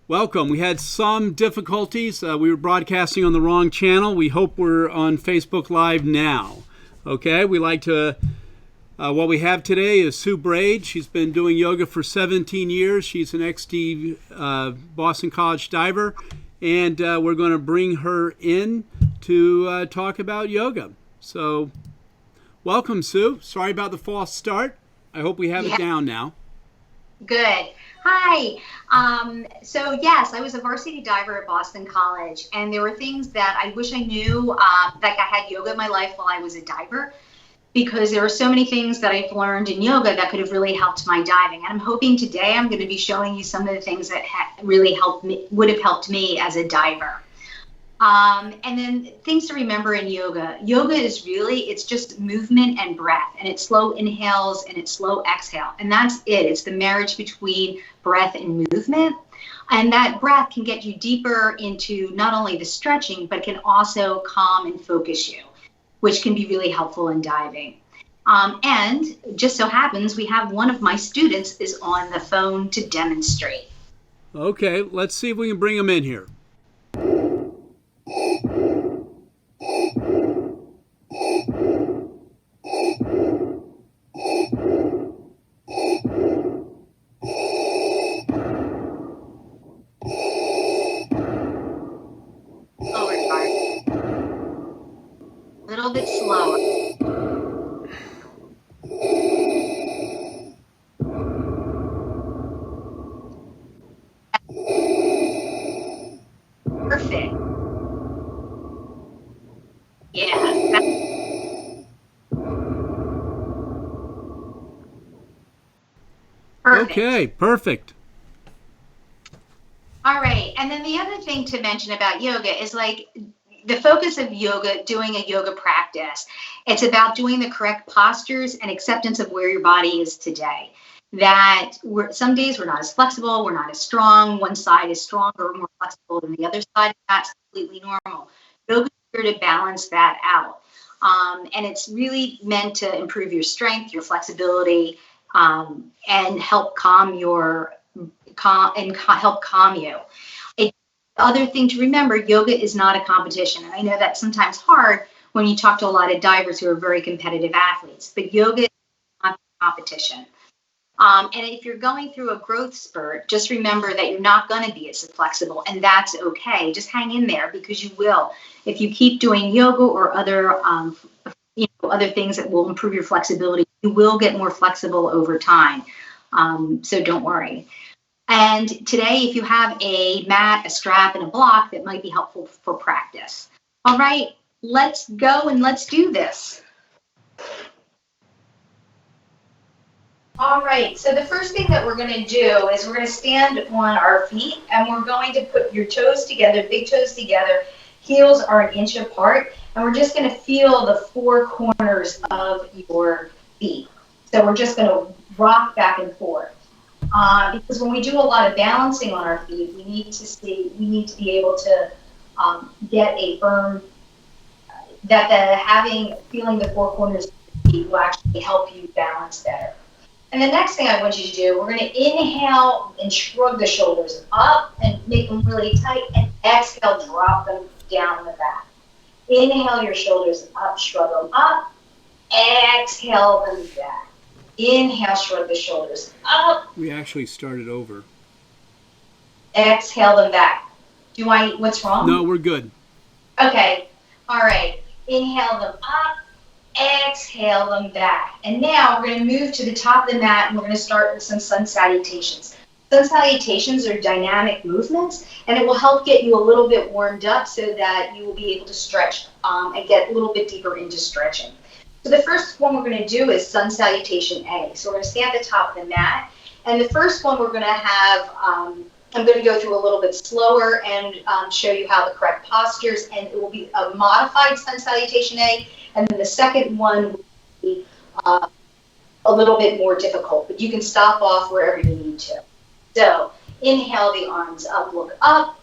Welcome. We had some difficulties. We were broadcasting on the wrong channel. We hope we're on Facebook Live now. Okay, what we have today is Sue Braid. She's been doing yoga for 17 years. She's an ex-D Boston College diver, and we're going to bring her in to talk about yoga. So, welcome, Sue. Sorry about the false start. I hope we have it down now. Good. Hi. So yes, I was a varsity diver at Boston College, and there were things that I wish I knew, like I had yoga in my life while I was a diver, because there are so many things that I've learned in yoga that could have really helped my diving. And I'm hoping today I'm going to be showing you some of the things that really would have helped me as a diver. And then things to remember in yoga. Yoga is it's just movement and breath, and it's slow inhales and it's slow exhale. And that's it. It's the marriage between breath and movement. And that breath can get you deeper into not only the stretching, but it can also calm and focus you, which can be really helpful in diving. And just so happens we have one of my students is on the phone to demonstrate. Okay, let's see if we can bring him in here. A little bit slower. Perfect. Yeah. Perfect. Okay, perfect. All right. And then the other thing to mention about yoga is like the focus of yoga, doing a yoga practice, it's about doing the correct postures and acceptance of where your body is today. That some days we're not as flexible, we're not as strong. One side is stronger or more flexible than the other side. That's completely normal. Yoga is here to balance that out. And it's really meant to improve your strength, your flexibility, and help calm you. The other thing to remember, yoga is not a competition. And I know that's sometimes hard when you talk to a lot of divers who are very competitive athletes, but yoga is not a competition. And if you're going through a growth spurt, just remember that you're not going to be as flexible, and that's okay. Just hang in there, because you will. If you keep doing yoga or other things that will improve your flexibility, you will get more flexible over time. So don't worry. And today, if you have a mat, a strap, and a block, that might be helpful for practice. All right, let's go and let's do this. All right, so the first thing that we're going to do is we're going to stand on our feet, and we're going to put your toes together, big toes together. Heels are an inch apart, and we're just going to feel the four corners of your feet. So we're just going to rock back and forth. Because when we do a lot of balancing on our feet, we need to be able to get a firm, feeling the four corners of the feet will actually help you balance better. And the next thing I want you to do, we're going to inhale and shrug the shoulders up and make them really tight, and exhale, drop them down in the back. Inhale your shoulders up, shrug them up, exhale them back. Inhale, shrug the shoulders up. We actually started over. Exhale them back. What's wrong? No, we're good. Okay. All right. Inhale them up. Exhale them back. And now we're going to move to the top of the mat, and we're going to start with some sun salutations. Sun salutations are dynamic movements, and it will help get you a little bit warmed up so that you will be able to stretch and get a little bit deeper into stretching. So the first one we're going to do is sun salutation A. So we're going to stand at the top of the mat, and the first one we're going to have, I'm going to go through a little bit slower and show you how the correct postures, and it will be a modified sun salutation A, and then the second one will be a little bit more difficult, but you can stop off wherever you need to. So inhale the arms up, look up.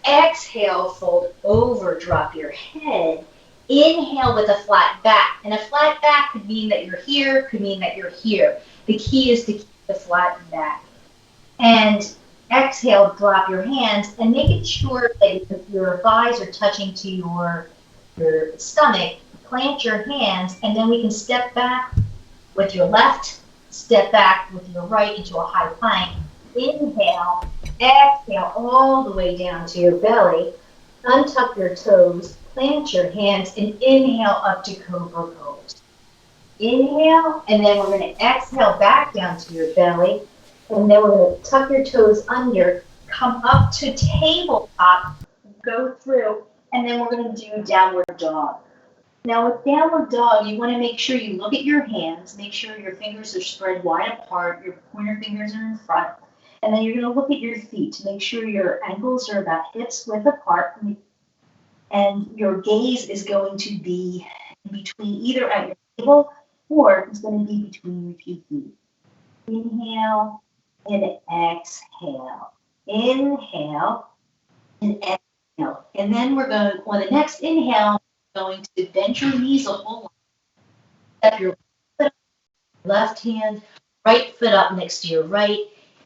Exhale, fold over, drop your head. Inhale with a flat back. And a flat back could mean that you're here, could mean that you're here. The key is to keep the flat back. And Exhale, drop your hands, and making sure that your thighs are touching to your stomach. Plant your hands, and then we can step back with your left, step back with your right into a high plank. Inhale, exhale all the way down to your belly. Untuck your toes, plant your hands, and inhale up to cobra pose. Inhale, and then we're going to exhale back down to your belly. And then we're going to tuck your toes under, come up to tabletop, go through, and then we're going to do downward dog. Now with downward dog, you want to make sure you look at your hands, make sure your fingers are spread wide apart, your pointer fingers are in front, and then you're going to look at your feet to make sure your ankles are about hips width apart, and your gaze is going to be between either at your table or it's going to be between your two feet. Inhale and exhale. Inhale and exhale. And then we're going to, on the next inhale, we're going to bend your knees a whole lot. Step your left hand, right foot up next to your right.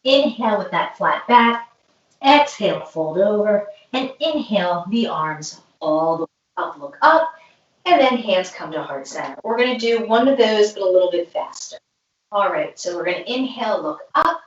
Inhale with that flat back. Exhale, fold over. And inhale, the arms all the way up, look up. And then hands come to heart center. We're going to do one of those, but a little bit faster. All right, so we're going to inhale, look up.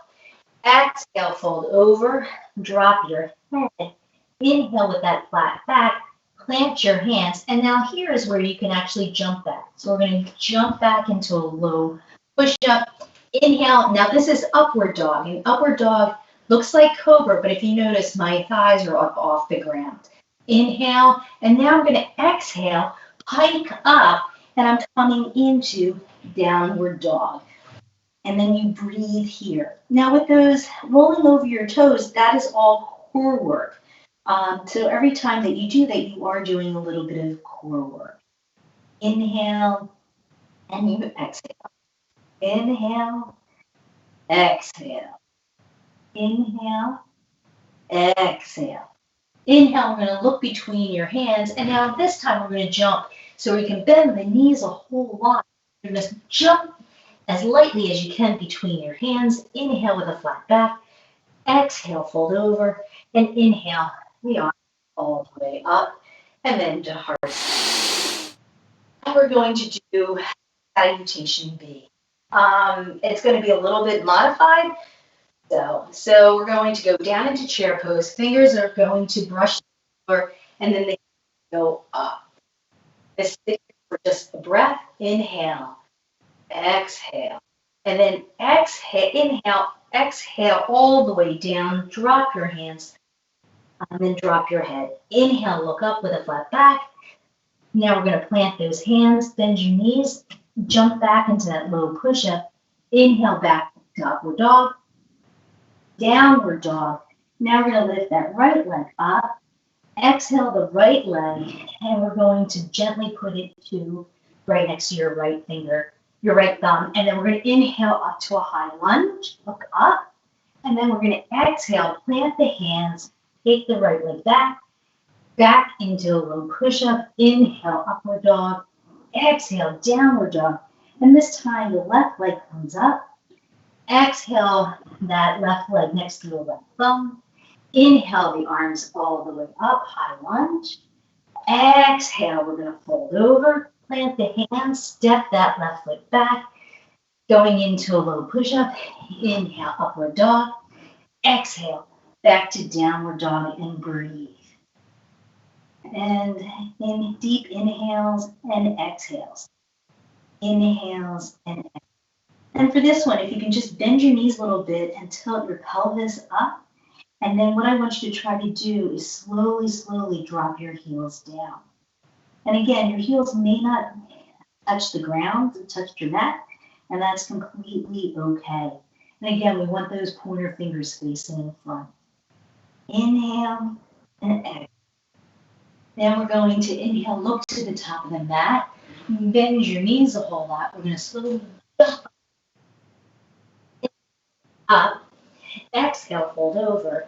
Exhale, fold over. Drop your head. Inhale with that flat back. Plant your hands. And now here is where you can actually jump back. So we're going to jump back into a low push-up. Inhale. Now this is upward dog. And upward dog looks like cobra, but if you notice, my thighs are up off the ground. Inhale. And now I'm going to exhale, hike up, and I'm coming into downward dog. And then you breathe here. Now with those rolling over your toes, that is all core work. So every time that you do that, you are doing a little bit of core work. Inhale, and you exhale. Inhale, exhale. Inhale, exhale. Inhale, we're going to look between your hands, and now this time we're going to jump so we can bend the knees a whole lot. You're going to jump as lightly as you can between your hands. Inhale with a flat back. Exhale, fold over, and inhale the arms all the way up, and then to heart. Now we're going to do salutation B. It's going to be a little bit modified. So we're going to go down into chair pose. Fingers are going to brush the floor, and then they go up. This is for just the breath. Inhale, exhale, and then exhale. Inhale, exhale all the way down. Drop your hands, and then drop your head. Inhale, look up with a flat back. Now we're going to plant those hands, bend your knees, jump back into that low push-up. Inhale back to upward dog. Downward dog. Now we're going to lift that right leg up. Exhale the right leg, and we're going to gently put it to right next to your right finger, your right thumb. And then we're going to inhale up to a high lunge, look up. And then we're going to exhale, plant the hands, take the right leg back into a low push-up. Inhale, upward dog. Exhale, downward dog. And this time the left leg comes up. Exhale that left leg next to your left thumb. Inhale the arms all the way up, high lunge. Exhale, we're going to fold over, plant the hands, step that left foot back, going into a low push-up. Inhale, upward dog. Exhale, back to downward dog and breathe. And in deep inhales and exhales. Inhales and exhales. And for this one, if you can just bend your knees a little bit and tilt your pelvis up. And then what I want you to try to do is slowly, slowly drop your heels down. And again, your heels may not touch the ground, touch your mat, and that's completely okay. And again, we want those pointer fingers facing in front. Inhale and exhale. Then we're going to inhale, look to the top of the mat, bend your knees a whole lot. We're going to slowly up. Exhale, fold over.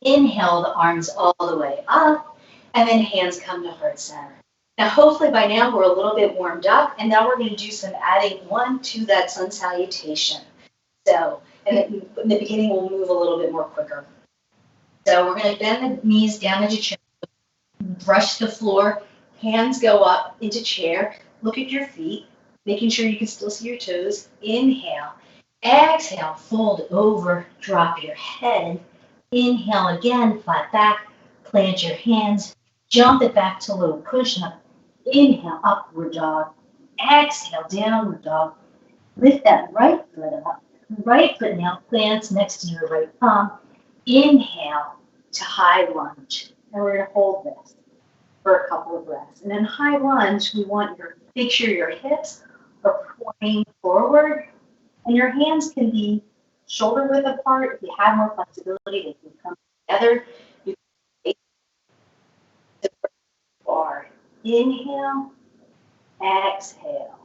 Inhale, the arms all the way up, and then hands come to heart center. Now, hopefully by now we're a little bit warmed up, and now we're going to do some adding one to that sun salutation. So, and in the beginning we'll move a little bit more quicker. So we're going to bend the knees down into chair, brush the floor, hands go up into chair, look at your feet, making sure you can still see your toes. Inhale, exhale, fold over, drop your head. Inhale again, flat back, plant your hands, jump it back to low push-up. Inhale, upward dog. Exhale, downward dog. Lift that right foot up. Right foot now plants next to your right thumb. Inhale to high lunge. And we're going to hold this for a couple of breaths. And in high lunge, we want your make sure your hips are pointing forward, and your hands can be shoulder width apart. If you have more flexibility, they can come together. You can take the bar. Inhale, exhale,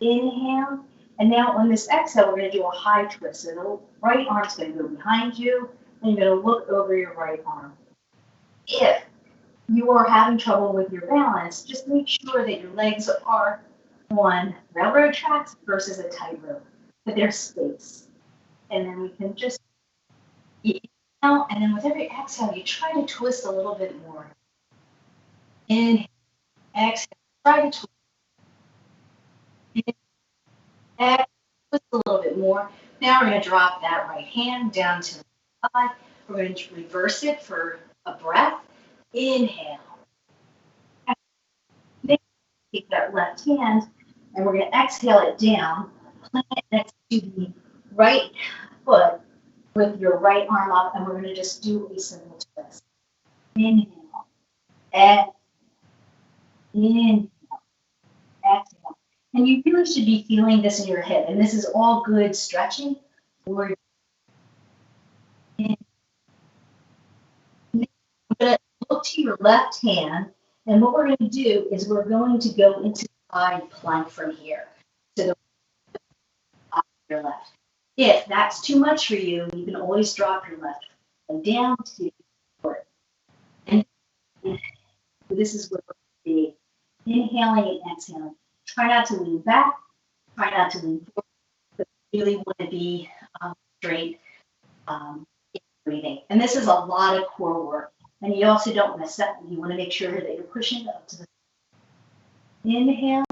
inhale. And now on this exhale, we're going to do a high twist. So the right arm's going to go behind you, and you're going to look over your right arm. If you are having trouble with your balance, just make sure that your legs are on railroad tracks versus a tightrope, that there's space. And then we can just inhale, and then with every exhale, you try to twist a little bit more. Inhale, exhale, try to twist. Exhale, twist a little bit more. Now we're going to drop that right hand down to the side. We're going to reverse it for a breath. Inhale. Take that left hand, and we're going to exhale it down. Plant it next to the right foot with your right arm up, and we're going to just do a simple twist. Inhale, exhale, inhale, exhale. And you really should be feeling this in your hip, and this is all good stretching. We're going to look to your left hand, and what we're going to do is we're going to go into side plank from here to the your left. If that's too much for you, you can always drop your left and down to forward. And this is where we're going to be inhaling and exhaling. Try not to lean back. Try not to lean forward. But you really want to be straight in breathing. And this is a lot of core work. And you also don't want to set. You want to make sure that you're pushing up to the inhale.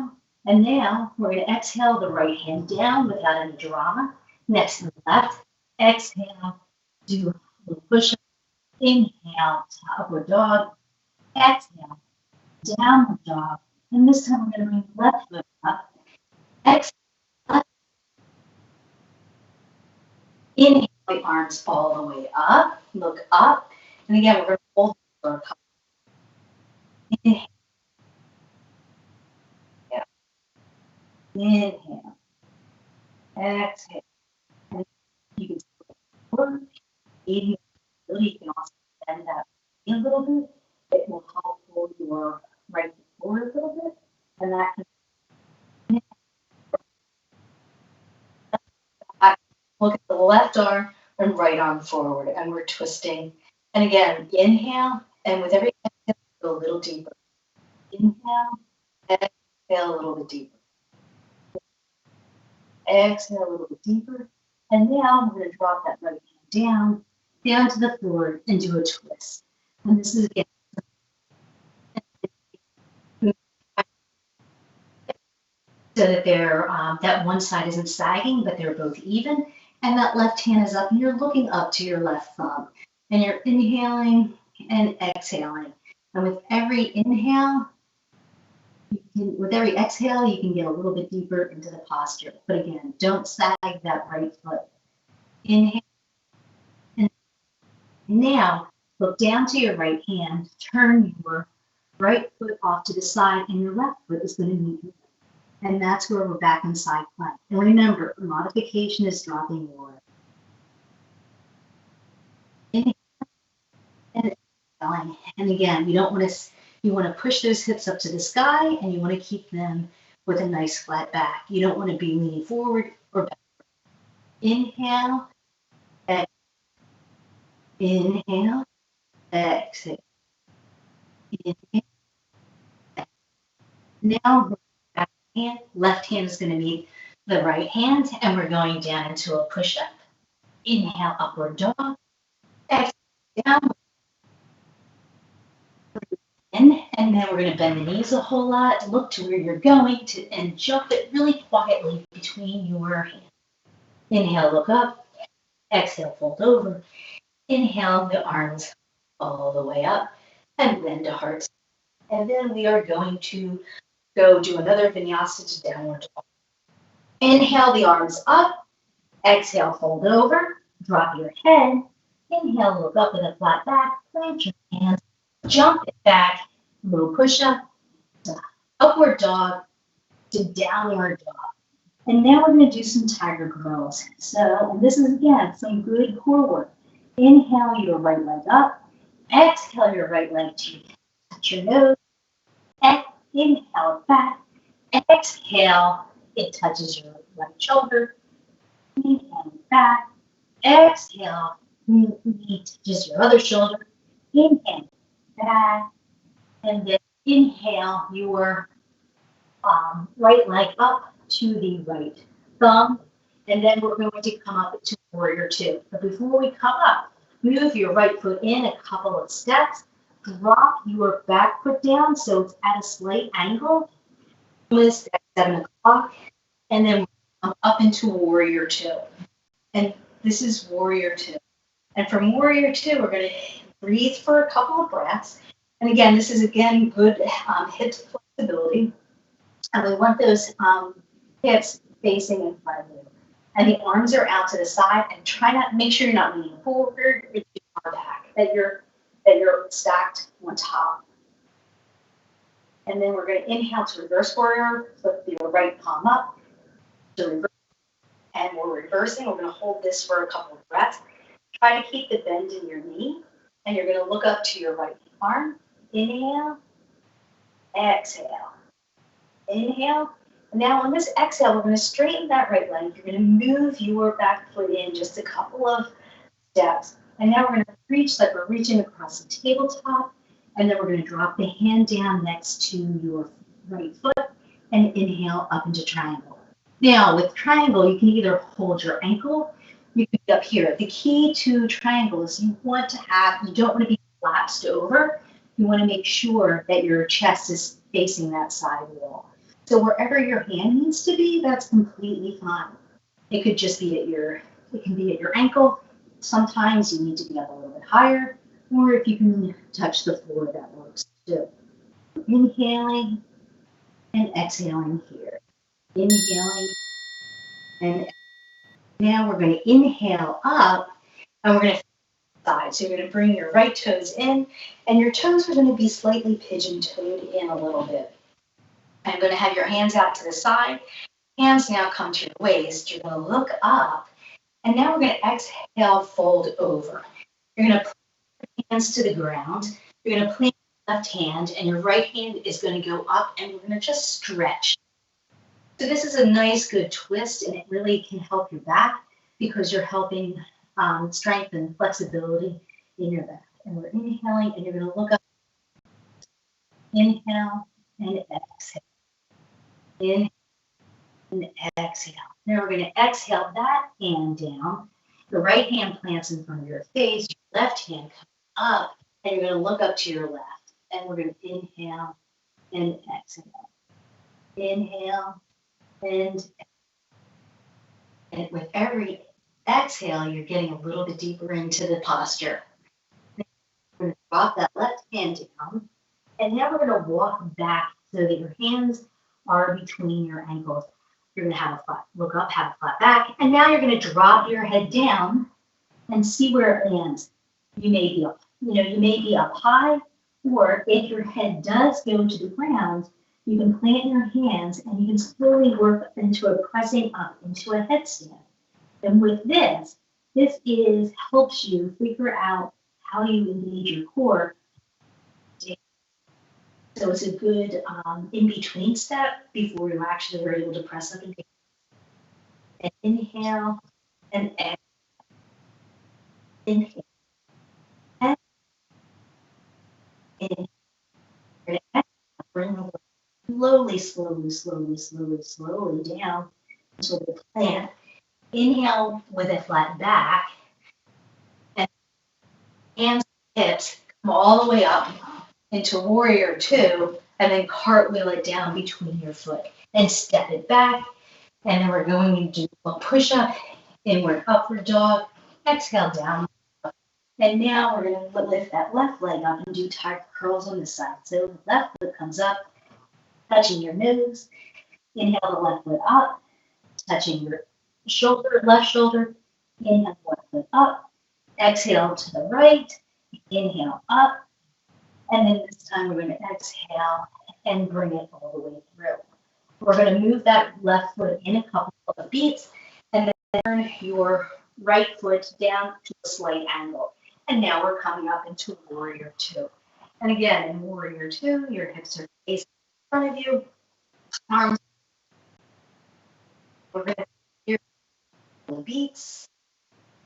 And now we're going to exhale the right hand down without any drama. Next to the left. Exhale. Do a little push-up. Inhale to upward dog. Exhale. Downward dog. And this time we're going to bring the left foot up. Exhale. Inhale the arms all the way up. Look up. And again, we're going to hold for a couple. Inhale. Inhale. Exhale. And you can forward. You can also bend that a little bit. It will help pull your right foot forward a little bit. And that can look at the left arm and right arm forward. And we're twisting. And again, inhale. And with every exhale, go a little deeper. Inhale. Exhale a little bit deeper. Exhale a little bit deeper. And now we're going to drop that right hand down to the floor and do a twist. And this is again so that they're that one side isn't sagging, but they're both even. And that left hand is up, and you're looking up to your left thumb. And you're inhaling and exhaling. And with every inhale, with every exhale, you can get a little bit deeper into the posture. But again, don't sag that right foot. Inhale. And now, look down to your right hand. Turn your right foot off to the side, and your left foot is going to meet you. And that's where we're back in side plank. And remember, modification is dropping lower. Inhale. And again, you want to push those hips up to the sky, and you want to keep them with a nice flat back. You don't want to be leaning forward or back. Inhale, exhale. Inhale, exhale. Inhale. Now, left hand is going to meet the right hand, and we're going down into a push-up. Inhale, upward dog. Exhale, downward in, and then we're going to bend the knees a whole lot. Look to where you're going to, and jump it really quietly between your hands. Inhale, look up. Exhale, fold over. Inhale, the arms all the way up, and then to heart. And then we are going to go do another vinyasa to downward dog. Inhale, the arms up. Exhale, fold over. Drop your head. Inhale, look up with a flat back. Plant your hands. Jump it back. Low push-up. Upward dog to downward dog. And now we're going to do some tiger curls. So, and this is again some good core work. Inhale your right leg up. Exhale your right leg to touch your nose. Inhale it back. Exhale, it touches your right shoulder. Inhale it back. Exhale, knee touches your other shoulder. Inhale back. And then inhale your right leg up to the right thumb. And then we're going to come up to warrior two. But before we come up, move your right foot in a couple of steps. Drop your back foot down so it's at a slight angle. At 7 o'clock. And then we'll come up into warrior two. And this is warrior two. And from warrior two, we're going to breathe for a couple of breaths. And again, this is again good hip flexibility. And we want those hips facing in front of you. And the arms are out to the side, and try not, make sure you're not leaning forward or far back, that you're stacked on top. And then we're going to inhale to reverse warrior, flip your right palm up to reverse. And we're reversing. We're going to hold this for a couple of breaths. Try to keep the bend in your knee. And you're going to look up to your right arm. Inhale. Exhale. Inhale. And now on this exhale, we're going to straighten that right leg. You're going to move your back foot in just a couple of steps. And now we're going to reach like we're reaching across the tabletop. And then we're going to drop the hand down next to your right foot and inhale up into triangle. Now with triangle, you can either hold your ankle, you can be up here. The key to triangle is you don't want to be collapsed over. You want to make sure that your chest is facing that side wall. So wherever your hand needs to be, that's completely fine. It could just be it can be at your ankle. Sometimes you need to be up a little bit higher, or if you can touch the floor, that works too. Inhaling and exhaling here. Inhaling and now we're going to inhale up, and we're going to side. So you're going to bring your right toes in, and your toes are going to be slightly pigeon-toed in a little bit. I'm going to have your hands out to the side. Hands now come to your waist. You're going to look up, and now we're going to exhale, fold over. You're going to put your hands to the ground. You're going to plant your left hand, and your right hand is going to go up, and we're going to just stretch. So this is a nice, good twist, and it really can help your back because you're helping strengthen flexibility in your back. And we're inhaling, and you're going to look up. Inhale and exhale. Inhale and exhale. Now we're going to exhale that hand down. The right hand plants in front of your face. Your left hand comes up, and you're going to look up to your left. And we're going to inhale and exhale. Inhale and with every exhale, you're getting a little bit deeper into the posture. We're going to drop that left hand down. And now we're going to walk back so that your hands are between your ankles. You're going to have a flat, look up, have a flat back. And now you're going to drop your head down and see where it lands. You may be up high, or if your head does go to the ground, you can plant your hands and you can slowly work into a pressing up into a headstand. And with this helps you figure out how you engage your core. So it's a good in-between step before you actually are able to press up and down. And inhale and exhale. Inhale. And inhale. And exhale. Bring the slowly, slowly, slowly, slowly, slowly down until the plant. Inhale with a flat back. And hands, hips come all the way up. into warrior two, and then cartwheel it down between your foot and step it back. And then we're going to do a push-up, inward upward dog, exhale down. And now we're going to lift that left leg up and do tiger curls on the side. So the left foot comes up, touching your nose. Inhale the left foot up, touching your shoulder, left shoulder. Inhale the left foot up. Exhale to the right. Inhale up. And then this time we're going to exhale and bring it all the way through. We're going to move that left foot in a couple of beats and then turn your right foot down to a slight angle. And now we're coming up into warrior two. And again, in warrior two, your hips are facing in front of you, arms. We're going to do beats.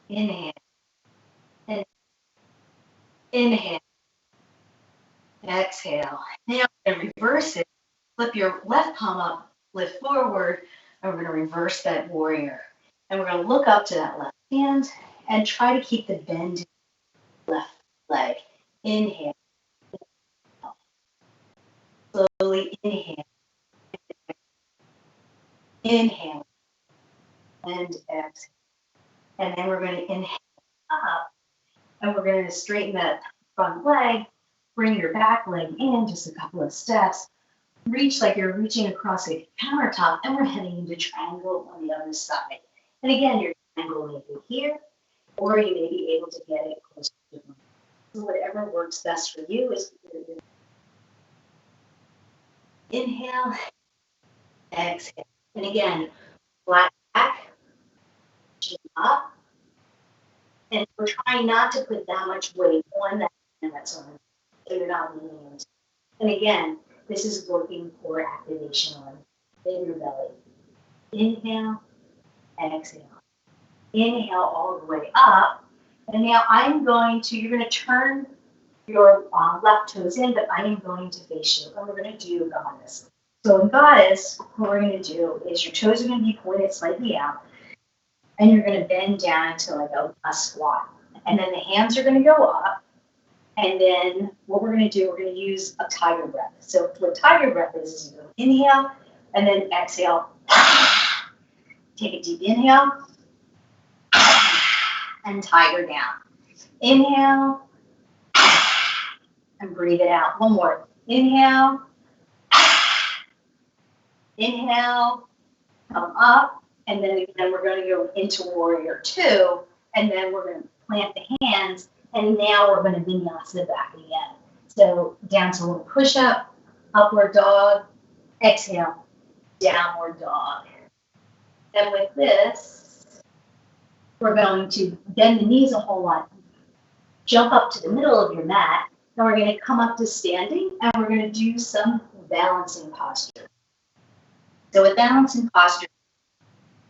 Inhale. And inhale. Exhale. Now we're going to reverse it. Flip your left palm up, lift forward, and we're going to reverse that warrior. And we're going to look up to that left hand and try to keep the bend in the left leg. Inhale. Slowly inhale. Inhale. And exhale. And then we're going to inhale up. And we're going to straighten that front leg. Bring your back leg in just a couple of steps. Reach like you're reaching across a countertop, and we're heading into triangle on the other side. And again, your triangle may be here, or you may be able to get it closer to one. So whatever works best for you is inhale, exhale. And again, flat back, chin up. And we're trying not to put that much weight on that hand that's on, so you're not leaning into. And again, this is working core activation on in your belly. Inhale, exhale. Inhale all the way up. And now you're going to turn your left toes in, but I am going to face you. And we're going to do goddess. So in goddess, what we're going to do is your toes are going to be pointed slightly out. And you're going to bend down into like a squat. And then the hands are going to go up. And then what we're going to do, we're going to use a tiger breath. So what tiger breath is you go inhale and then exhale. Take a deep inhale and tiger down. Inhale and breathe it out. One more. Inhale. Inhale. Come up. And then we're going to go into warrior two. And then we're going to plant the hands. And now we're going to vinyasa back again. So down to a little push-up, upward dog, exhale, downward dog. And with this, we're going to bend the knees a whole lot. Jump up to the middle of your mat. Then we're going to come up to standing, and we're going to do some balancing posture. So with balancing posture,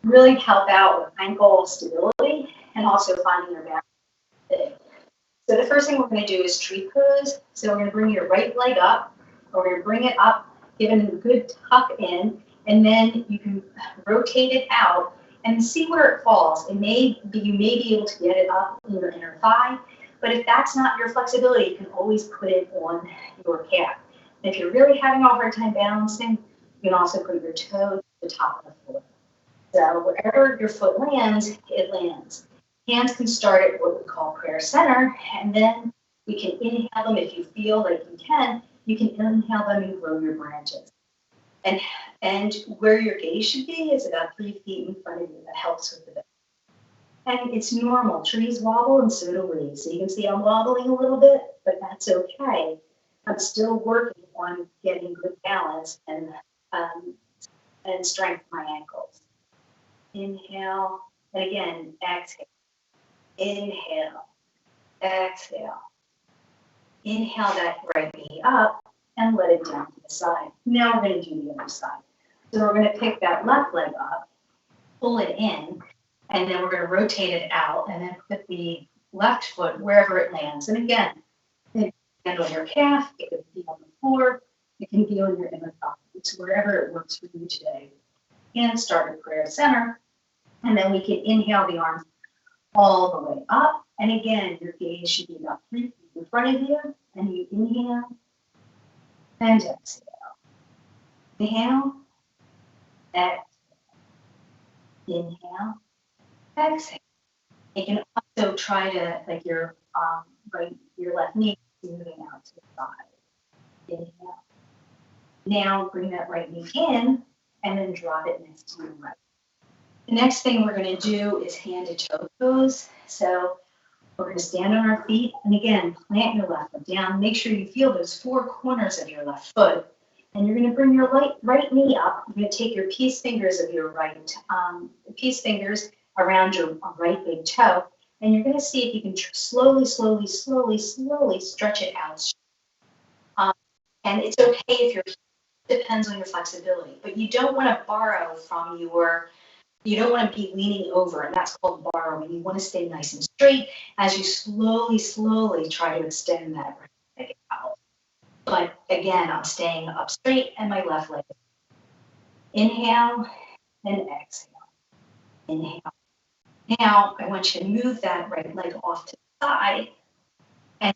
really help out with ankle stability and also finding your balance. So the first thing we're going to do is tree pose. So we're going to bring your right leg up. We're going to bring it up, give it a good tuck in, and then you can rotate it out and see where it falls. You may be able to get it up in your inner thigh, but if that's not your flexibility, you can always put it on your calf. And if you're really having a hard time balancing, you can also put your toe to the top of the foot. So wherever your foot lands, it lands. Hands can start at what we call prayer center, and then we can inhale them if you feel like you can. You can inhale them and grow your branches. And where your gaze should be is about 3 feet in front of you. That helps with the belly. And it's normal. Trees wobble and so do we. So you can see I'm wobbling a little bit, but that's okay. I'm still working on getting good balance and strength in my ankles. Inhale, and again, exhale. Inhale, exhale. Inhale that right knee up and let it down to the side. Now we're going to do the other side. So we're going to pick that left leg up, pull it in, and then we're going to rotate it out and then put the left foot wherever it lands. And again, it can land on your calf, it can be on the floor, it can be on your inner thigh. It's wherever it works for you today. And start at prayer center, and then we can inhale the arms all the way up. And again, your gaze should be about 3 feet in front of you. And you inhale and exhale. Inhale, exhale. Inhale, exhale. You can also try to, like your your left knee moving out to the side. Inhale. Now bring that right knee in and then drop it next to your right. The next thing we're going to do is hand to toe pose. So we're going to stand on our feet and again, plant your left foot down. Make sure you feel those four corners of your left foot. And you're going to bring your right knee up. You're going to take your peace fingers of your peace fingers around your right big toe. And you're going to see if you can slowly stretch it out. And it's okay if your depends on your flexibility, but you don't want to borrow from you don't want to be leaning over, and that's called borrowing. You want to stay nice and straight as you slowly try to extend that right leg out. But again, I'm staying up straight and my left leg. Inhale and exhale. Inhale. Now I want you to move that right leg off to the side and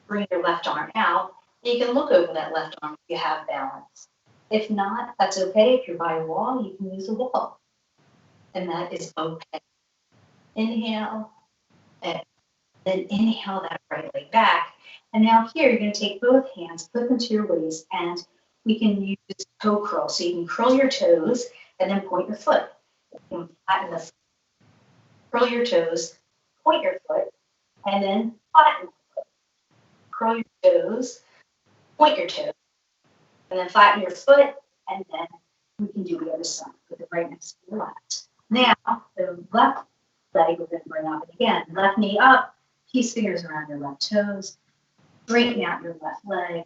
bring your left arm out. You can look over that left arm if you have balance. If not, that's okay. If you're by a wall, you can use a wall. And that is okay. Inhale, and then inhale that right leg back. And now here, you're going to take both hands, put them to your waist, and we can use toe curl. So you can curl your toes and then point your foot. You can flatten the foot. Curl your toes, point your foot, and then flatten the foot. Curl your toes, point your toes, and then flatten your foot, and then we can do the other side. Put it right next to the left. Now, the left leg we're going to bring up. And again, left knee up, peace fingers around your left toes, straighten out your left leg,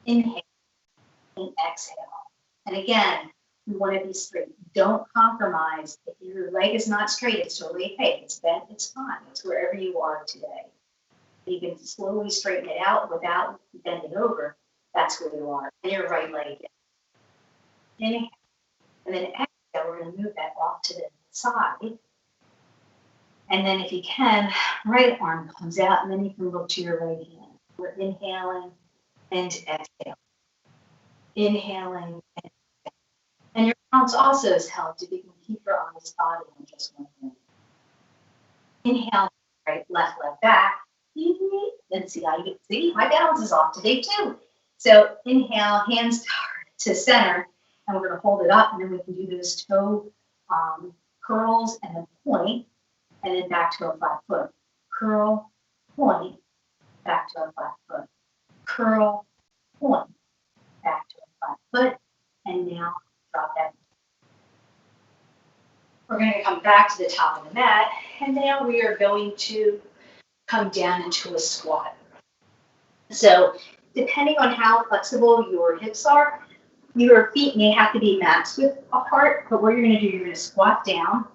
inhale and exhale. And again, we want to be straight. Don't compromise. If your leg is not straight, it's totally okay. It's bent, it's fine. It's wherever you are today. You can slowly straighten it out without bending over. That's where you are. And your right leg in. Inhale. And then exhale, we're going to move that off to the side. And then if you can, right arm comes out, and then you can look to your right hand. We're inhaling and exhaling. Inhaling and exhaling. And your balance also has helped if you can keep your eyes body on just one thing. Inhale, right, left leg back. Then see how you get, see, my balance is off today too. So inhale, hands to center, and we're going to hold it up, and then we can do those toe curls and then point, and then back to a flat foot. Curl, point, back to a flat foot. Curl, point, back to a flat foot, and now drop that. We're going to come back to the top of the mat, and now we are going to come down into a squat. So depending on how flexible your hips are, your feet may have to be max width apart, but what you're going to do, you're going to squat down.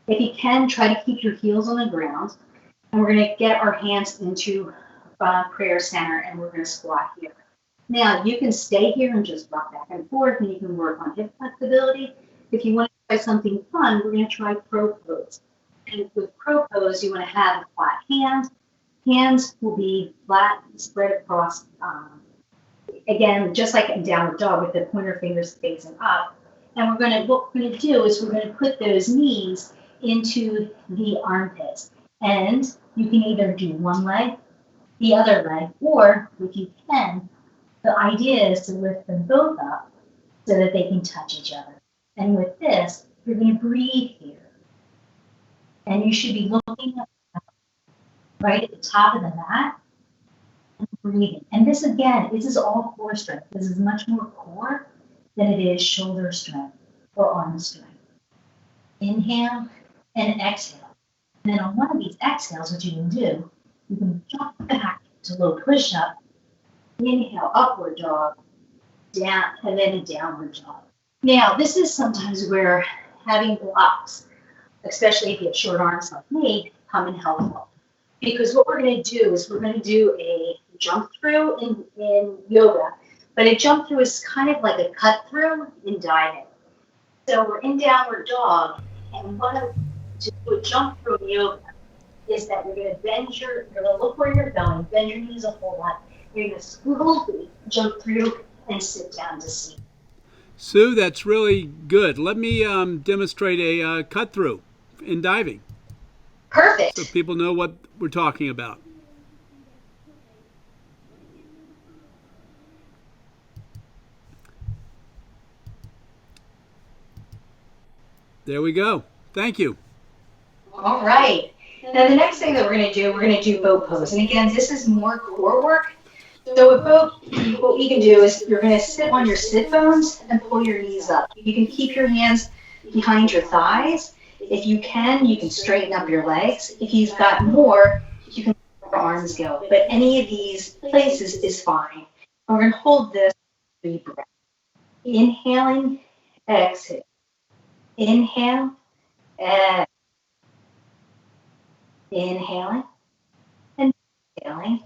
If you can, try to keep your heels on the ground, and we're going to get our hands into prayer center, and we're going to squat here. Now, you can stay here and just rock back and forth, and you can work on hip flexibility. If you want to try something fun, we're going to try crow pose. And with crow pose, you want to have a flat hand. Hands will be flat, spread across. Again, just like a downward dog with the pointer fingers facing up. And what we're going to do is we're going to put those knees into the armpits. And you can either do one leg, the other leg, or if you can, the idea is to lift them both up so that they can touch each other. And with this, you're going to breathe here. And you should be looking up right at the top of the mat and breathing. And this, again, this is all core strength. This is much more core than it is shoulder strength or arm strength. Inhale and exhale. And then on one of these exhales, what you can do, you can jump back to low push-up, inhale, upward dog, down, and then a downward dog. Now, this is sometimes where having blocks, especially if you have short arms like me, come in helpful. Because what we're going to do is we're going to do a jump through in yoga, but a jump through is kind of like a cut through in diving. So we're in downward dog, and what to do a jump through in yoga is that you're going to you're going to look where you're going, bend your knees a whole lot, You're going to slowly jump through and sit down to sleep. Sue, that's really good. Let me demonstrate a cut through in diving so Perfect. people know what we're talking about. There we go. Thank you. All right. Now the next thing that we're going to do boat pose. And again, this is more core work. So with boat, what we can do is you're going to sit on your sit bones and pull your knees up. You can keep your hands behind your thighs. If you can straighten up your legs. If you've got more, you can let your arms go. But any of these places is fine. And we're going to hold this 3 breaths. Inhaling, exhale. Inhale, exhale. Inhaling and exhaling.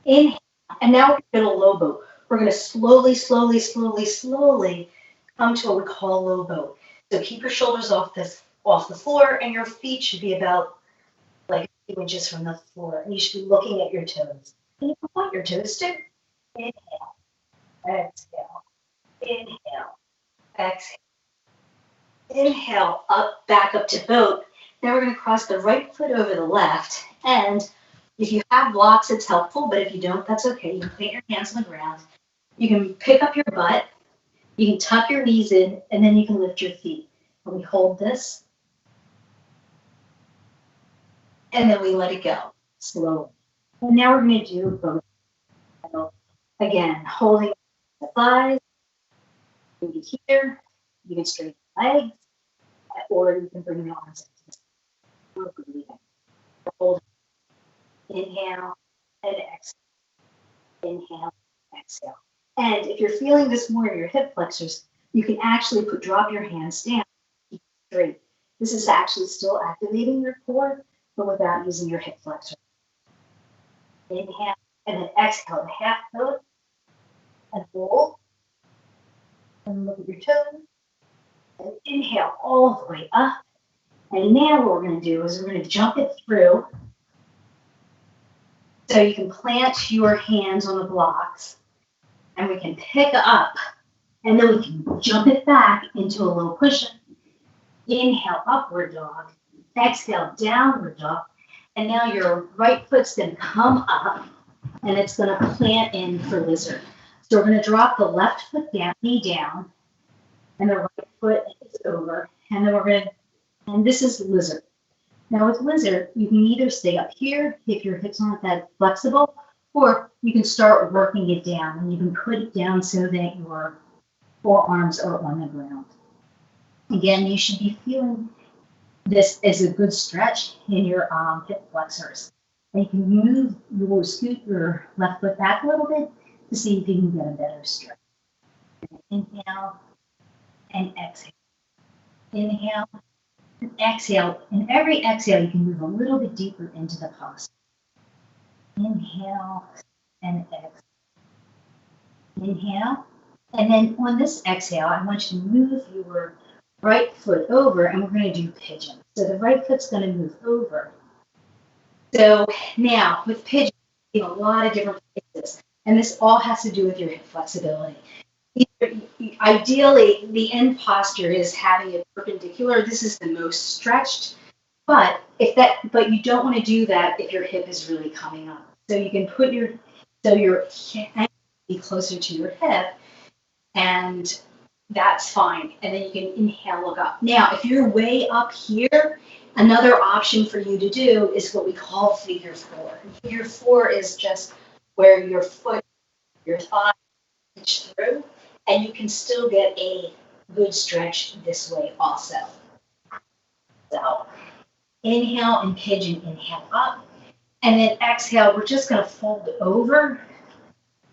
Inhale. And now we're going to low boat. We're going to slowly, slowly, slowly, slowly come to what we call low boat. So keep your shoulders off the floor, and your feet should be about like 2 inches from the floor. And you should be looking at your toes. And you can point your toes to. Inhale, exhale. Inhale, exhale. Inhale, up, back up to boat. Now we're going to cross the right foot over the left. And if you have blocks, it's helpful, but if you don't, that's okay. You can put your hands on the ground. You can pick up your butt. You can tuck your knees in, and then you can lift your feet. And we hold this, and then we let it go slowly. And now we're going to do both. Again, holding the thighs. Maybe here. You can straighten the legs, or you can bring the arms into the breathing. Hold. Inhale and exhale. Inhale, exhale. And if you're feeling this more in your hip flexors, you can actually drop your hands down, keep straight. This is actually still activating your core, but without using your hip flexors. Inhale, and then exhale, half boat, and hold. And look at your toes. And inhale all the way up. And now what we're going to do is we're going to jump it through. So you can plant your hands on the blocks, and we can pick up, and then we can jump it back into a low cushion. Inhale, upward dog. Exhale, downward dog. And now your right foot's going to come up, and it's going to plant in for lizard. So we're going to drop the left foot down, knee down, and the right foot is over. And then we're going to, and this is lizard. Now with lizard, you can either stay up here if your hips aren't that flexible, or you can start working it down, and you can put it down so that your forearms are on the ground. Again, you should be feeling this as a good stretch in your hip flexors. And you will scoot your left foot back a little bit to see if you can get a better stretch. Inhale and exhale. Inhale and exhale. And every exhale, you can move a little bit deeper into the posture. Inhale and exhale. Inhale. And then on this exhale, I want you to move your right foot over, and we're going to do pigeon. So the right foot's going to move over. So now with pigeon, you have a lot of different places, and this all has to do with your hip flexibility. Ideally, the end posture is having it perpendicular. This is the most stretched, but you don't want to do that if your hip is really coming up. So you can put your hand be closer to your hip, and that's fine. And then you can inhale, look up. Now, if you're way up here, another option for you to do is what we call figure 4. Figure 4 is just where your foot, your thigh reach through, and you can still get a good stretch this way also. So inhale and pigeon, inhale up, and then exhale. We're just going to fold over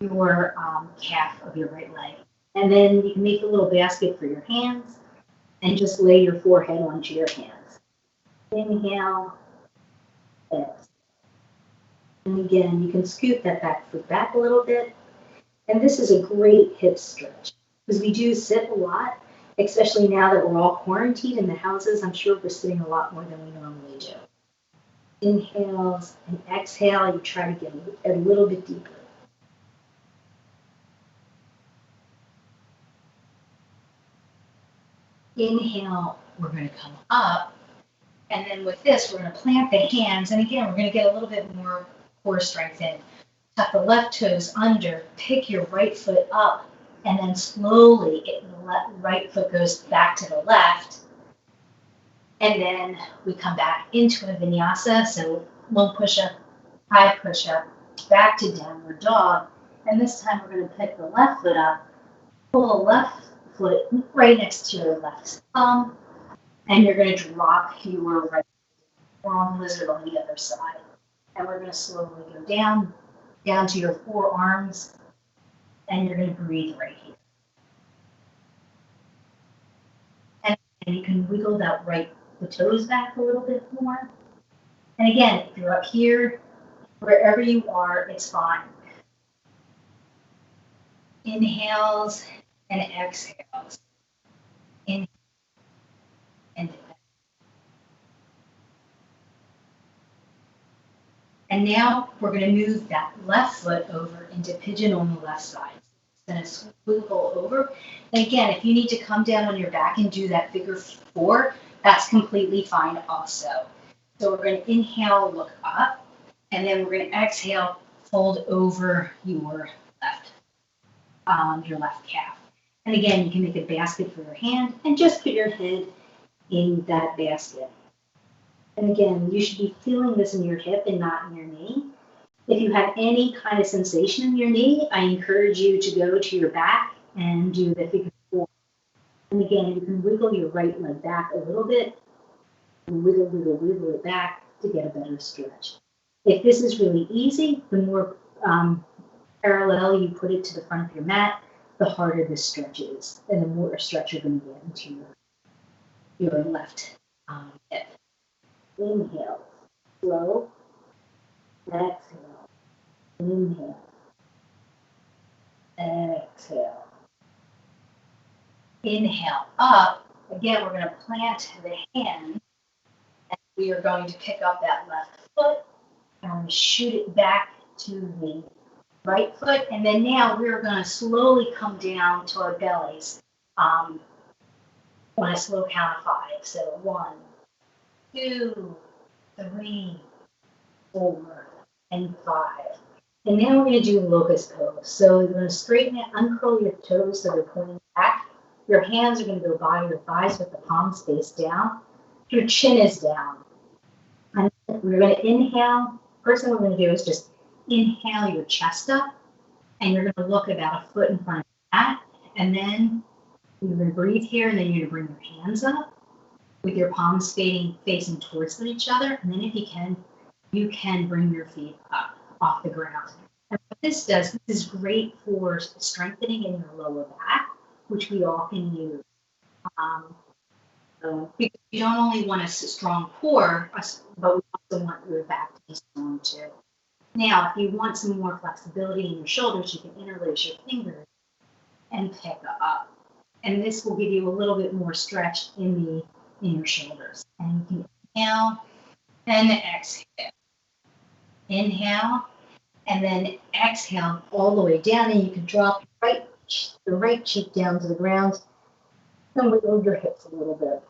your calf of your right leg. And then you can make a little basket for your hands and just lay your forehead onto your hands. Inhale, exhale. And again, you can scoot that back foot back a little bit. And this is a great hip stretch because we do sit a lot, especially now that we're all quarantined in the houses. I'm sure we're sitting a lot more than we normally do. Inhales and exhale, you try to get a little bit deeper. Inhale, we're going to come up. And then with this, we're going to plant the hands. And again, we're going to get a little bit more core strength in. Tuck the left toes under, pick your right foot up, and then slowly the right foot goes back to the left. And then we come back into a vinyasa. So low push-up, high push-up, back to downward dog. And this time we're going to pick the left foot up, pull the left foot right next to your left thumb, and you're going to drop your right long lizard on the other side. And we're going to slowly go down to your forearms, and you're going to breathe right here. And you can wiggle the toes back a little bit more. And again, if you're up here, wherever you are, it's fine. Inhales and exhales. Inhale and exhale. And now we're going to move that left foot over into pigeon on the left side. It's going to swivel over. And again, if you need to come down on your back and do that figure 4, that's completely fine also. So we're going to inhale, look up, and then we're going to exhale, fold over your left calf. And again, you can make a basket for your hand and just put your head in that basket. And again, you should be feeling this in your hip and not in your knee. If you have any kind of sensation in your knee, I encourage you to go to your back and do the figure 4. And again, you can wiggle your right leg back a little bit, and wiggle it back to get a better stretch. If this is really easy, the more parallel you put it to the front of your mat, the harder the stretch is, and the more stretch you're going to get into your left hip. Inhale, slow, exhale, inhale, exhale. Inhale up. Again, we're going to plant the hand, and we are going to pick up that left foot, and I'm going to shoot it back to the right foot, and then now we're going to slowly come down to our bellies on a slow count of 5. So 1, 2, 3, 4, and 5. And now we're going to do locust pose. So you're going to straighten it, uncurl your toes so they're pointing back. Your hands are going to go by your thighs with the palms face down. Your chin is down. And we're going to inhale. First thing we're going to do is just inhale your chest up, and you're going to look about a foot in front of that. And then you're going to breathe here, and then you're going to bring your hands up with your palms facing towards each other. And then if you can bring your feet up off the ground. And what this does, this is great for strengthening in your lower back, which we all can use. Because you don't only want a strong core, but we also want your back to be strong too. Now, if you want some more flexibility in your shoulders, you can interlace your fingers and pick up. And this will give you a little bit more stretch in your shoulders. And you can inhale and exhale. Inhale and then exhale all the way down, and you can drop the right cheek down to the ground and wiggle your hips a little bit.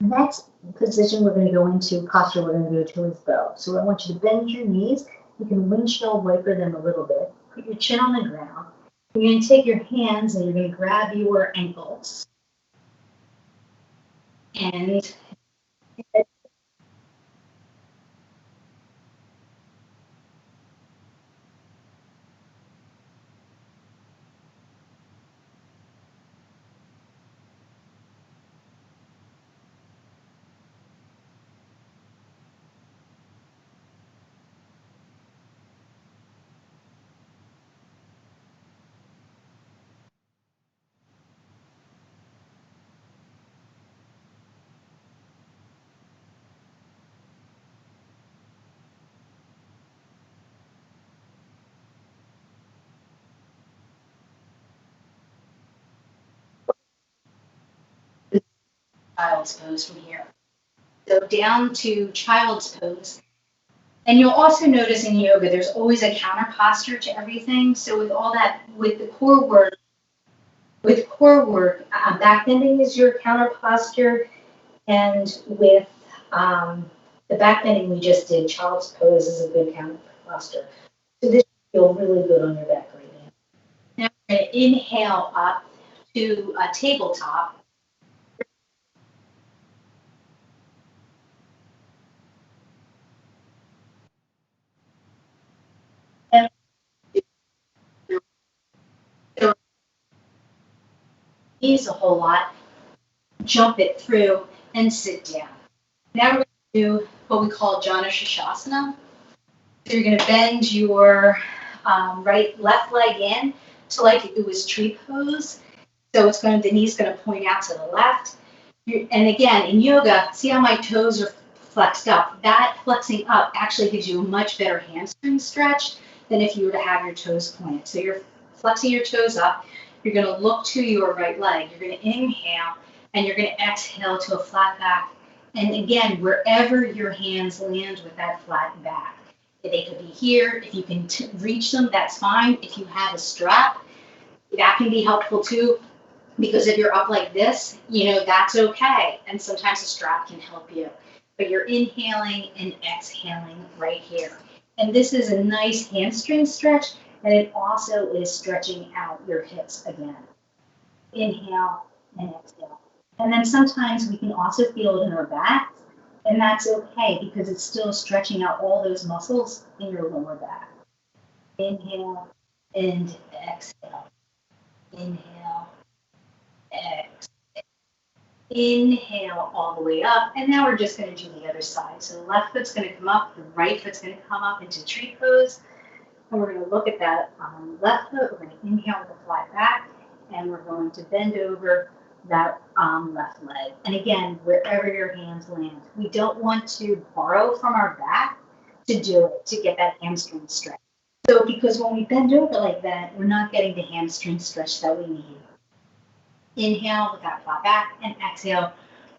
The next position we're going to go into, posture we're going to go to is bow. So I want you to bend your knees. You can windshield wiper them a little bit. Put your chin on the ground. You're going to take your hands and you're going to grab your ankles. And child's pose from here. So down to child's pose. And you'll also notice in yoga, there's always a counter posture to everything. So with all that, with the core work, With core work, back bending is your counter posture, and with the back bending we just did, child's pose is a good counter posture. So this will feel really good on your back right now. Now we're going to inhale up to a tabletop. And knees a whole lot, jump it through, and sit down. Now we're going to do what we call Jana Shashasana. So you're going to bend your left leg in to like it was tree pose. So the knee's going to point out to the left. And again, in yoga, see how my toes are flexed up? That flexing up actually gives you a much better hamstring stretch than if you were to have your toes pointed. So you're flexing your toes up. You're going to look to your right leg. You're going to inhale, and you're going to exhale to a flat back. And again, wherever your hands land with that flat back. They could be here. If you can reach them, that's fine. If you have a strap, that can be helpful too. Because if you're up like this, that's okay. And sometimes a strap can help you. But you're inhaling and exhaling right here. And this is a nice hamstring stretch, and it also is stretching out your hips again. Inhale and exhale. And then sometimes we can also feel it in our back, and that's okay because it's still stretching out all those muscles in your lower back. Inhale and exhale. Inhale. Exhale. Inhale all the way up, and now we're just going to do the other side. So the left foot's going to come up, the right foot's going to come up into tree pose, and we're going to look at that left foot. We're going to inhale with a flat back, and we're going to bend over that left leg. And again, wherever your hands land. We don't want to borrow from our back to do it, to get that hamstring stretch. So because when we bend over like that, we're not getting the hamstring stretch that we need. Inhale with that flat back, and exhale,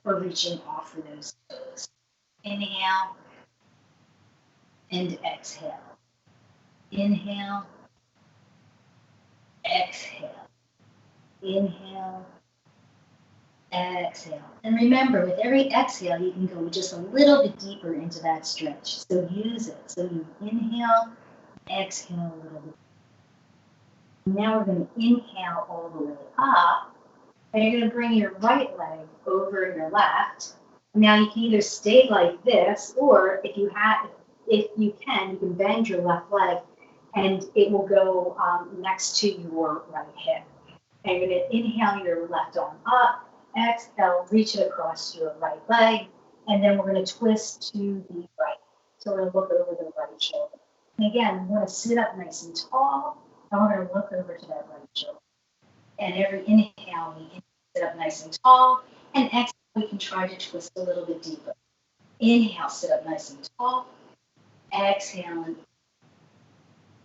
we're reaching off for those toes. Inhale and exhale. Inhale, exhale. Inhale, exhale. And remember, with every exhale, you can go just a little bit deeper into that stretch. So use it. So you inhale, exhale a little bit. Now we're going to inhale all the way up. And you're going to bring your right leg over your left. Now you can either stay like this, or if you can, you can bend your left leg, and it will go next to your right hip. And you're going to inhale your left arm up, exhale, reach it across your right leg, and then we're going to twist to the right. So we're going to look over the right shoulder. And again, we want to sit up nice and tall, and we're going to look over to that right shoulder. And every inhale, we can sit up nice and tall, and exhale, we can try to twist a little bit deeper. Inhale, sit up nice and tall. Exhale,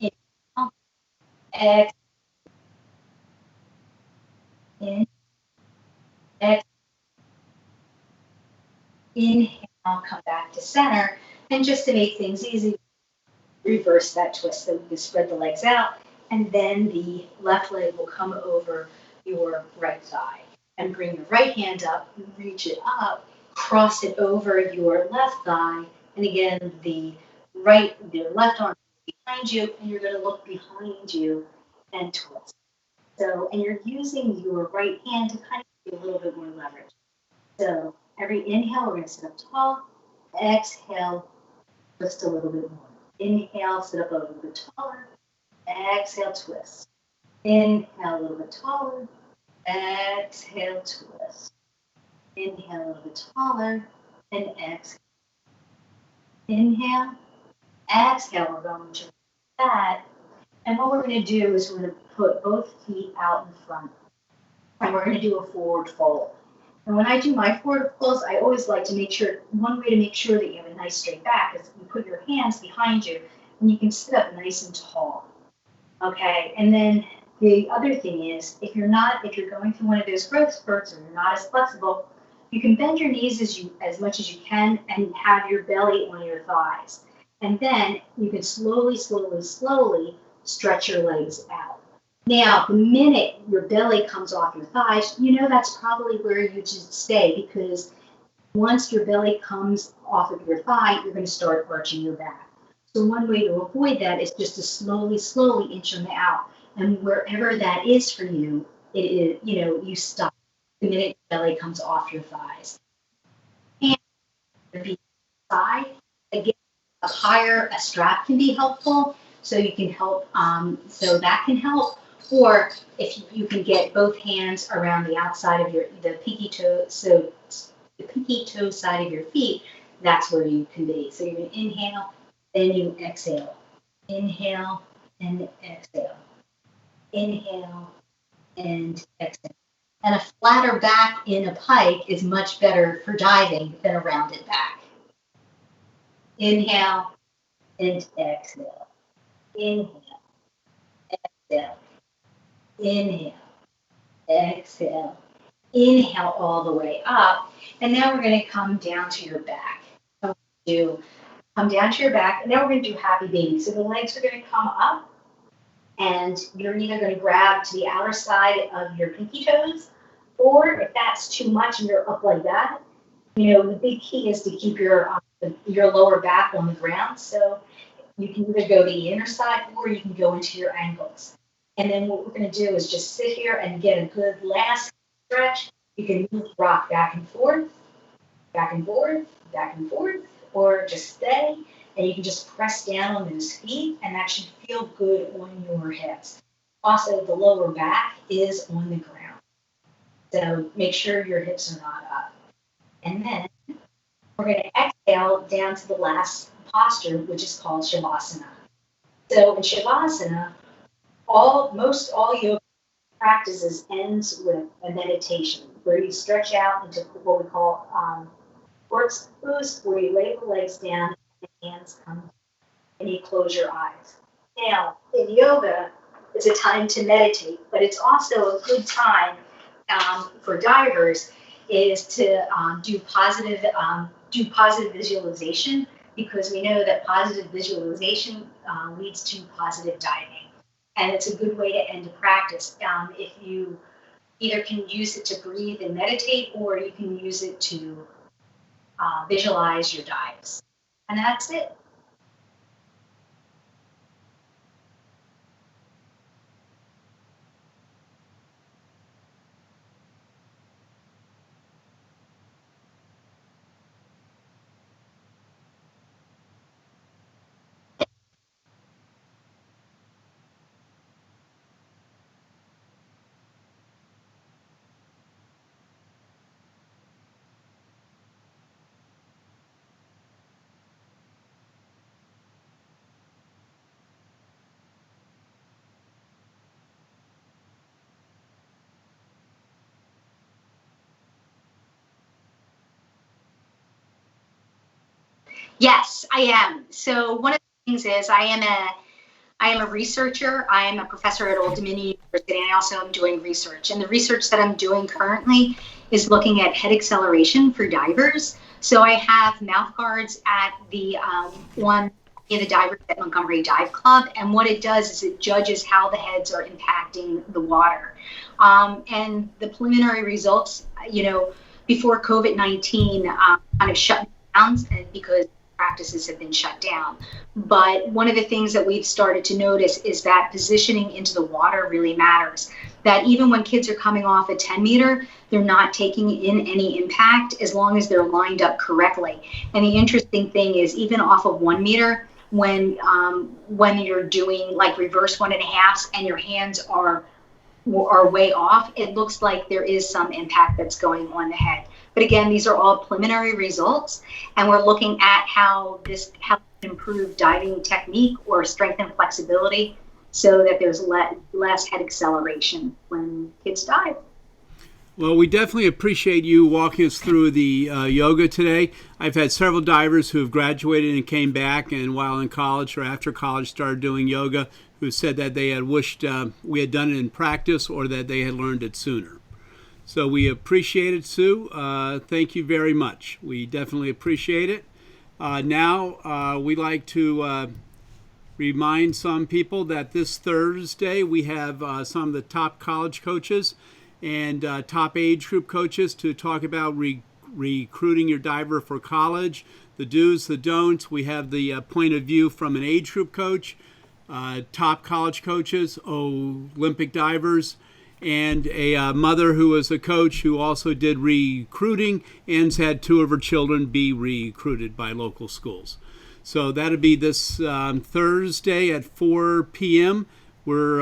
inhale, exhale, in, exhale, inhale, come back to center, and just to make things easy, reverse that twist so we can spread the legs out, and then the left leg will come over your right thigh. And bring your right hand up, reach it up, cross it over your left thigh, and again, the left arm is behind you, and you're going to look behind you and twist. So, and you're using your right hand to kind of get a little bit more leverage. So, every inhale, we're going to sit up tall. Exhale, twist a little bit more. Inhale, sit up a little bit taller. Exhale, twist. Inhale, a little bit taller. Exhale, twist. Inhale a little bit taller, and exhale. Inhale, exhale, we're going to that. And what we're going to do is we're going to put both feet out in front, and we're going to do a forward fold. And when I do my forward folds, I always like to make sure, one way to make sure that you have a nice straight back is you put your hands behind you, and you can sit up nice and tall. Okay, and then the other thing is, if you're going through one of those growth spurts or you're not as flexible, you can bend your knees as much as you can and have your belly on your thighs. And then you can slowly, slowly, slowly stretch your legs out. Now, the minute your belly comes off your thighs, you know that's probably where you should stay, because once your belly comes off of your thigh, you're going to start arching your back. So one way to avoid that is just to slowly, slowly inch them out. And wherever that is for you, it is, you stop the minute your belly comes off your thighs. And the side, again, a strap can be helpful, so you can help, so that can help. Or if you can get both hands around the outside of the pinky toe, so the pinky toe side of your feet, that's where you can be. So you're going to inhale, then you exhale. Inhale and exhale. Inhale and exhale. And a flatter back in a pike is much better for diving than a rounded back. Inhale and exhale. Inhale, exhale. Inhale, exhale. Inhale all the way up. And now we're going to come down to your back. Come down to your back, and now we're going to do happy baby. So the legs are going to come up, and you're either going to grab to the outer side of your pinky toes, or if that's too much and you're up like that, the big key is to keep your lower back on the ground. So you can either go to the inner side or you can go into your ankles. And then what we're going to do is just sit here and get a good last stretch. You can move, rock back and forth, back and forth, back and forth, or just stay, and you can just press down on those feet, and that should feel good on your hips. Also, the lower back is on the ground, so make sure your hips are not up. And then we're going to exhale down to the last posture, which is called Shavasana. So in Shavasana, most all yoga practices ends with a meditation where you stretch out into what we call works boost, where you lay the legs down and the hands come and you close your eyes. Now, in yoga, it's a time to meditate, but it's also a good time for divers is to do positive visualization, because we know that positive visualization leads to positive diving. And it's a good way to end a practice. If you either can use it to breathe and meditate, or you can use it to visualize your dives. And that's it. Yes, I am. So one of the things is I am a researcher. I am a professor at Old Dominion University, and I also am doing research. And the research that I'm doing currently is looking at head acceleration for divers. So I have mouth guards at the one in the divers at Montgomery Dive Club, and what it does is it judges how the heads are impacting the water. And the preliminary results, before COVID-19 kind of shut down because practices have been shut down. But one of the things that we've started to notice is that positioning into the water really matters. That even when kids are coming off a 10 meter, they're not taking in any impact as long as they're lined up correctly. And the interesting thing is, even off of 1 meter, when you're doing like reverse 1.5s and your hands are way off, it looks like there is some impact that's going on the head. But again, these are all preliminary results, and we're looking at how to improve diving technique or strengthen flexibility so that there's less head acceleration when kids dive. Well, we definitely appreciate you walking us through the yoga today. I've had several divers who have graduated and came back, and while in college or after college started doing yoga, who said that they had wished we had done it in practice or that they had learned it sooner. So we appreciate it, Sue. Thank you very much. We definitely appreciate it. Now we'd like to remind some people that this Thursday we have some of the top college coaches and top age group coaches to talk about recruiting your diver for college, the do's, the don'ts. We have the point of view from an age group coach, top college coaches, Olympic divers, and a mother who was a coach who also did recruiting and's had 2 of her children be recruited by local schools. So that'll be this Thursday at 4 p.m. We're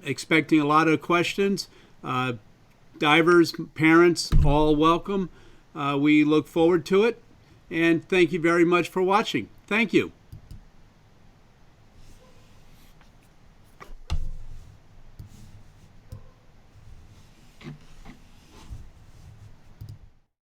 expecting a lot of questions. Divers, parents, all welcome. We look forward to it. And thank you very much for watching. Thank you.